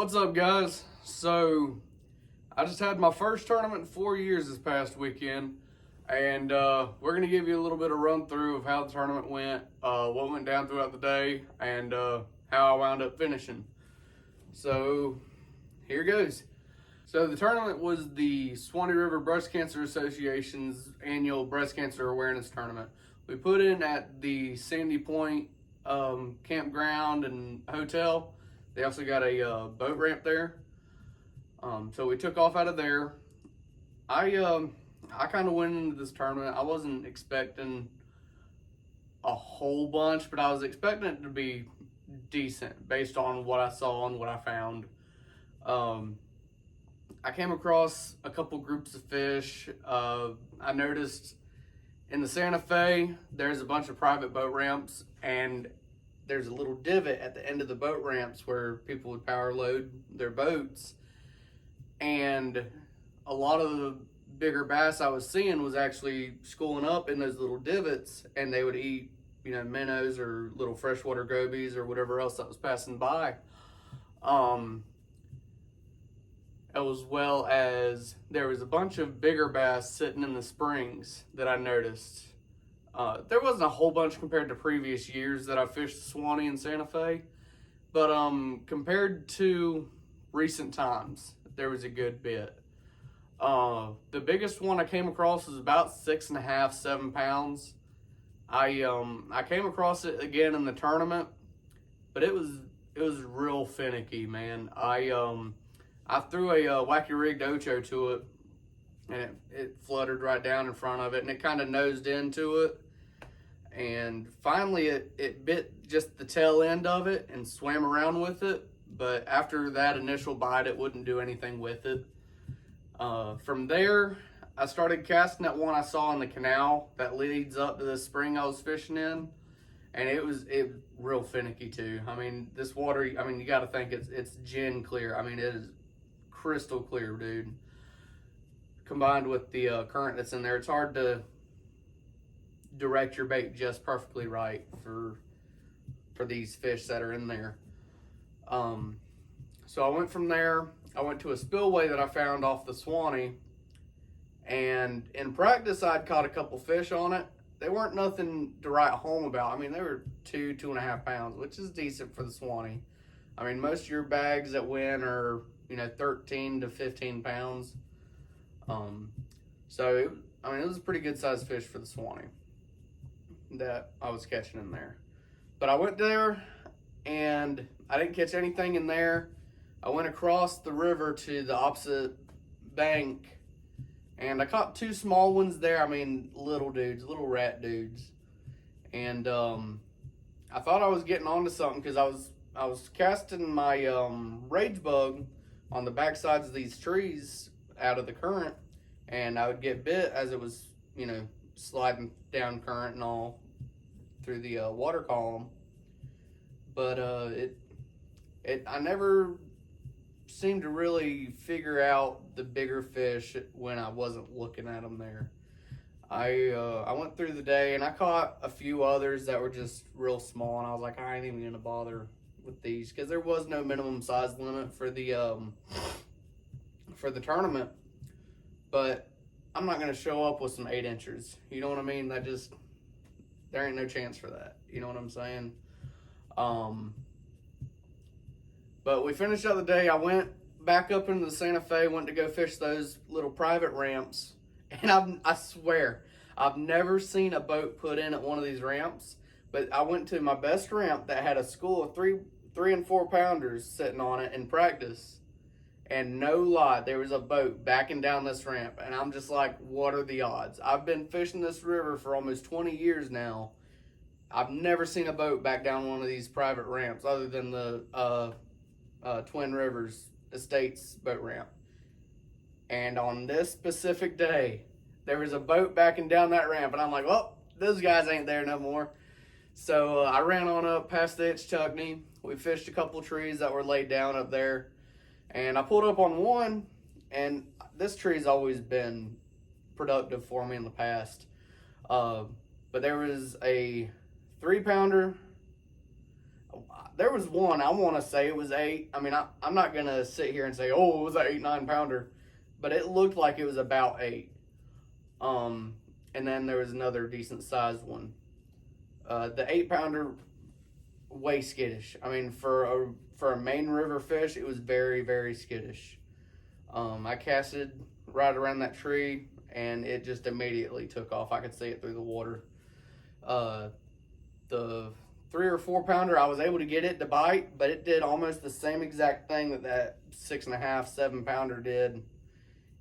What's up, guys? So I just had my first tournament in 4 years this past weekend, and we're going to give you a little bit of run through of how the tournament went, what went down throughout the day, and how I wound up finishing. So here goes. So the tournament was the Swanee River Breast Cancer Association's annual breast cancer awareness tournament. We put in at the Sandy Point campground and hotel. They also got a boat ramp there. So we took off out of there. I kind of went into this tournament. I wasn't expecting a whole bunch, but I was expecting it to be decent based on what I saw and what I found. I came across a couple groups of fish. I noticed in the Santa Fe, there's a bunch of private boat ramps, and there's a little divot at the end of the boat ramps where people would power load their boats. And a lot of the bigger bass I was seeing was actually schooling up in those little divots, and they would eat, minnows or little freshwater gobies or whatever else that was passing by. As well as there was a bunch of bigger bass sitting in the springs that I noticed. There wasn't a whole bunch compared to previous years that I fished Swanee and Santa Fe, but compared to recent times, there was a good bit. The biggest one I came across was about 6.5, 7 pounds. I came across it again in the tournament, but it was real finicky, man. I threw a wacky rigged ocho to it, and it fluttered right down in front of it, and it kind of nosed into it. And finally, it bit just the tail end of it and swam around with it. But after that initial bite, it wouldn't do anything with it. From there, I started casting that one I saw in the canal that leads up to the spring I was fishing in. And it was real finicky too. I mean, this water, you got to think it's gin clear. I mean, it is crystal clear, dude. Combined with the current that's in there, it's hard to direct your bait just perfectly right for these fish that are in there. So I went from there. I went to a spillway that I found off the Swanee, and in practice I'd caught a couple fish on it. They weren't nothing to write home about. I mean, they were 2.5 pounds, which is decent for the Swanee. I mean, most of your bags that win are 13 to 15 pounds. So it was a pretty good sized fish for the Swanee that I was catching in there. But I went there and I didn't catch anything in there. I went across the river to the opposite bank, and I caught 2 small ones there. I mean, little dudes, little rat dudes. And I thought I was getting onto something because I was casting my rage bug on the back sides of these trees out of the current, and I would get bit as it was, sliding down current and all through the water column. But I never seemed to really figure out the bigger fish when I wasn't looking at them there. I went through the day and I caught a few others that were just real small, and I was like, I ain't even gonna bother with these because there was no minimum size limit for the tournament. But I'm not gonna show up with some 8 inchers. You know what I mean? There ain't no chance for that. You know what I'm saying? But we finished out the day. I went back up into the Santa Fe, went to go fish those little private ramps. And I swear, I've never seen a boat put in at one of these ramps. But I went to my best ramp that had a school of 3 and 4 pounders sitting on it in practice. And no lie, there was a boat backing down this ramp. And I'm just like, what are the odds? I've been fishing this river for almost 20 years now. I've never seen a boat back down one of these private ramps other than the Twin Rivers Estates boat ramp. And on this specific day, there was a boat backing down that ramp. And I'm like, well, those guys ain't there no more. So I ran on up past the Itch Tuckney. We fished a couple trees that were laid down up there. And I pulled up on one, and this tree's always been productive for me in the past. But there was a 3 pounder. there was one, I want to say it was 8. I mean, I'm not going to sit here and say, oh, it was an 8, 9-pounder, but it looked like it was about 8. And then there was another decent sized one. The 8-pounder, way skittish. I mean, for a main river fish, it was very, very skittish. I casted right around that tree, and it just immediately took off. I could see it through the water. The 3 or 4-pounder, I was able to get it to bite, but it did almost the same exact thing that 6.5, 7-pounder did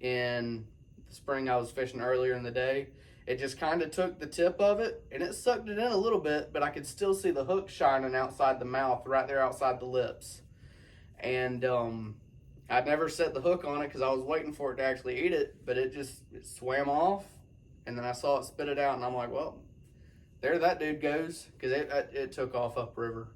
in the spring I was fishing earlier in the day. It just kind of took the tip of it, and it sucked it in a little bit, but I could still see the hook shining outside the mouth, right there outside the lips. And I'd never set the hook on it because I was waiting for it to actually eat it, but it swam off, and then I saw it spit it out, and I'm like, well, there that dude goes, because it took off upriver.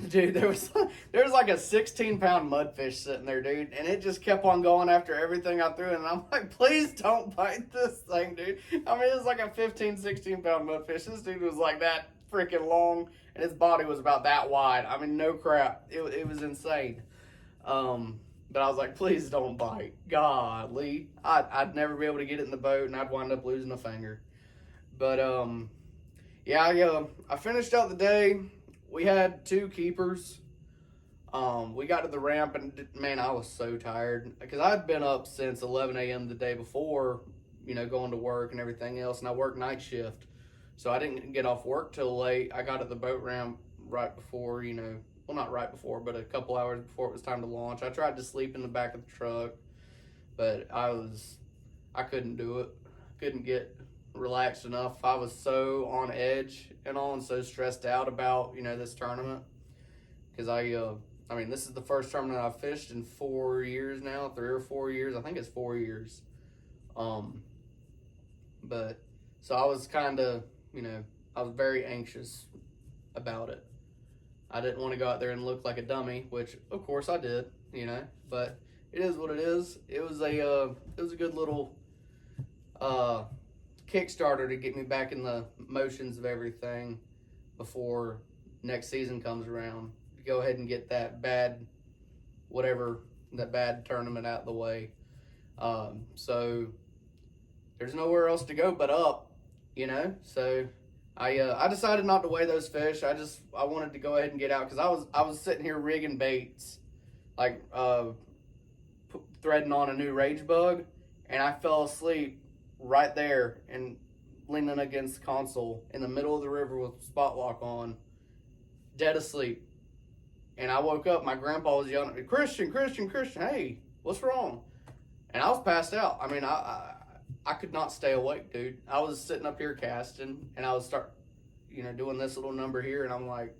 Dude, there was like a 16-pound mudfish sitting there, dude, and it just kept on going after everything I threw in, and I'm like, please don't bite this thing, dude. I mean, it was like a 15, 16-pound mudfish. This dude was like that freaking long, and his body was about that wide. I mean, no crap. It was insane. But I was like, please don't bite. Golly. I'd never be able to get it in the boat, and I'd wind up losing a finger. But, yeah, I finished out the day. We had 2 keepers. We got to the ramp, and man, I was so tired because I'd been up since 11 a.m. the day before, going to work and everything else, and I worked night shift. So I didn't get off work till late. I got at the boat ramp right before, well, not right before, but a couple hours before it was time to launch. I tried to sleep in the back of the truck, but I couldn't do it. Couldn't get relaxed enough. I was so on edge and so stressed out about, this tournament. Because I mean, this is the first tournament I've fished in 4 years now, 3 or 4 years. I think it's 4 years. But, so I was kind of, I was very anxious about it. I didn't want to go out there and look like a dummy, which of course I did, but it is what it is. It was a good little Kickstarter to get me back in the motions of everything before next season comes around. Go ahead and get that bad tournament out of the way. So there's nowhere else to go but up, so I decided not to weigh those fish. I wanted to go ahead and get out because I was sitting here rigging baits, like threading on a new rage bug, and I fell asleep right there and leaning against the console in the middle of the river with spot lock on, dead asleep. And I woke up, my grandpa was yelling at me, Christian, hey, what's wrong? And I was passed out. I mean, I could not stay awake, dude. I was sitting up here casting, and I was doing this little number here, and I'm like,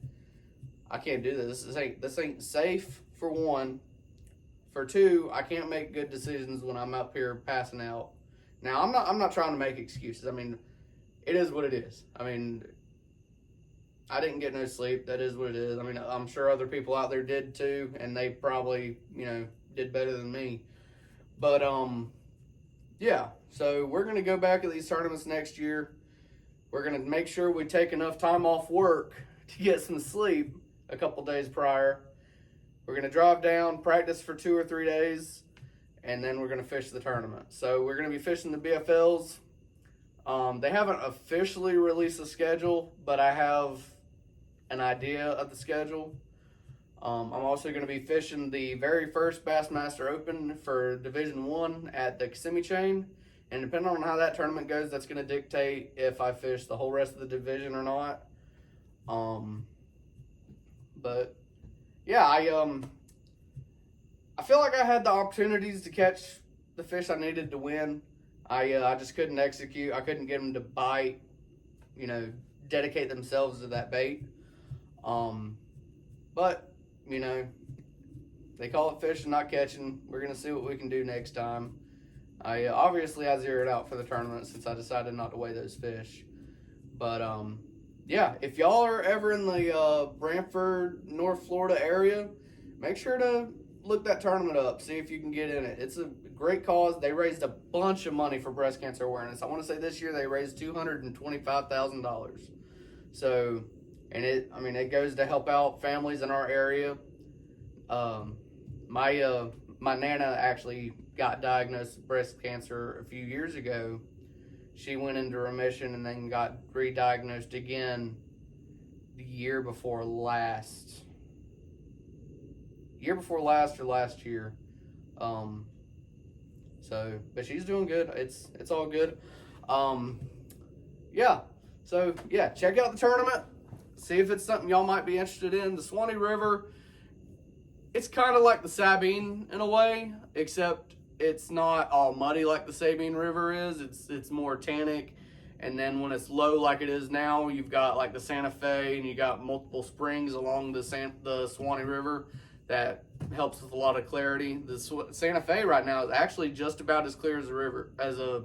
I can't do this. This ain't safe, for one. For two, I can't make good decisions when I'm up here passing out. Now, I'm not trying to make excuses. I mean, it is what it is. I mean, I didn't get no sleep. That is what it is. I mean, I'm sure other people out there did too, and they probably, did better than me. But, yeah. So we're going to go back at these tournaments next year. We're going to make sure we take enough time off work to get some sleep a couple days prior. We're going to drive down, practice for 2 or 3 days, and then we're going to fish the tournament. So we're going to be fishing the BFLs. They haven't officially released a schedule, but I have an idea of the schedule. I'm also going to be fishing the very first Bassmaster Open for Division 1 at the Kissimmee Chain. And depending on how that tournament goes, that's going to dictate if I fish the whole rest of the division or not. But yeah, I feel like I had the opportunities to catch the fish I needed to win. I just couldn't execute. I couldn't get them to bite, dedicate themselves to that bait. But, they call it fishing, not catching. We're going to see what we can do next time. Obviously I zeroed out for the tournament since I decided not to weigh those fish. But, yeah, if y'all are ever in the Brantford, North Florida area, make sure to look that tournament up. See if you can get in it. It's a great cause. They raised a bunch of money for breast cancer awareness. I want to say this year they raised $225,000. So and it goes to help out families in our area. My nana actually got diagnosed with breast cancer a few years ago. She went into remission and then got re-diagnosed again the year before last or last year. But she's doing good. It's all good. Yeah. So yeah, check out the tournament. See if it's something y'all might be interested in. The Swanee River, it's kind of like the Sabine in a way, except it's not all muddy like the Sabine River is. It's more tannic. And then when it's low like it is now, you've got like the Santa Fe, and you got multiple springs along the Swanee River that helps with a lot of clarity. The Santa Fe right now is actually just about as clear as a river, as a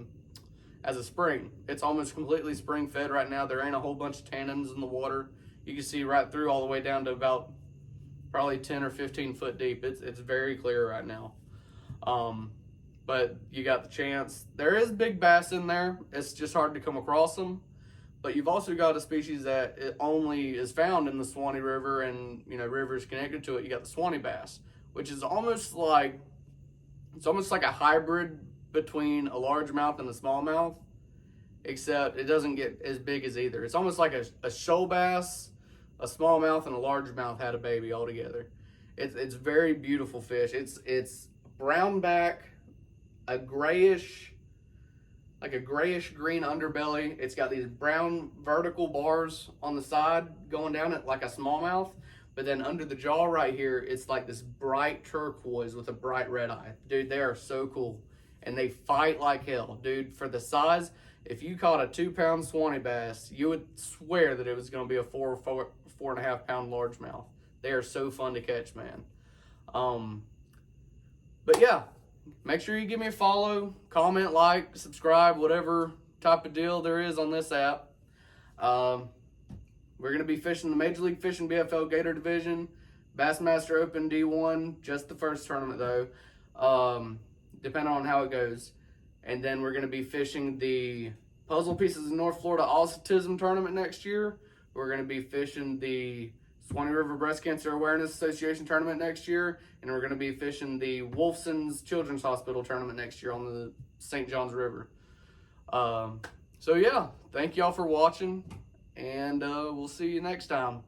spring. It's almost completely spring fed right now. There ain't a whole bunch of tannins in the water. You can see right through all the way down to about probably 10 or 15 foot deep. It's very clear right now. But you got the chance. There is big bass in there. It's just hard to come across them. But you've also got a species that it only is found in the Swanee River and, rivers connected to it. You got the Swanee bass, which is almost like a hybrid between a largemouth and a smallmouth, except it doesn't get as big as either. It's almost like a shoal bass, a smallmouth, and a largemouth had a baby all together. It's very beautiful fish. It's brown back, a grayish green underbelly. It's got these brown vertical bars on the side going down it like a smallmouth, but then under the jaw right here, it's like this bright turquoise with a bright red eye. Dude, they are so cool, and they fight like hell. Dude, for the size, if you caught a 2-pound Swanee bass, you would swear that it was going to be a 4.5 pound largemouth. They are so fun to catch, man. But yeah, make sure you give me a follow, comment, like, subscribe, whatever type of deal there is on this app. We're going to be fishing the Major League Fishing BFL Gator Division, Bassmaster Open D1, just the first tournament though, depending on how it goes. And then we're going to be fishing the Puzzle Pieces of North Florida Autism Tournament next year. We're going to be fishing the Swanee River Breast Cancer Awareness Association Tournament next year. And we're going to be fishing the Wolfson's Children's Hospital Tournament next year on the St. Johns River. So yeah, thank y'all for watching, and we'll see you next time.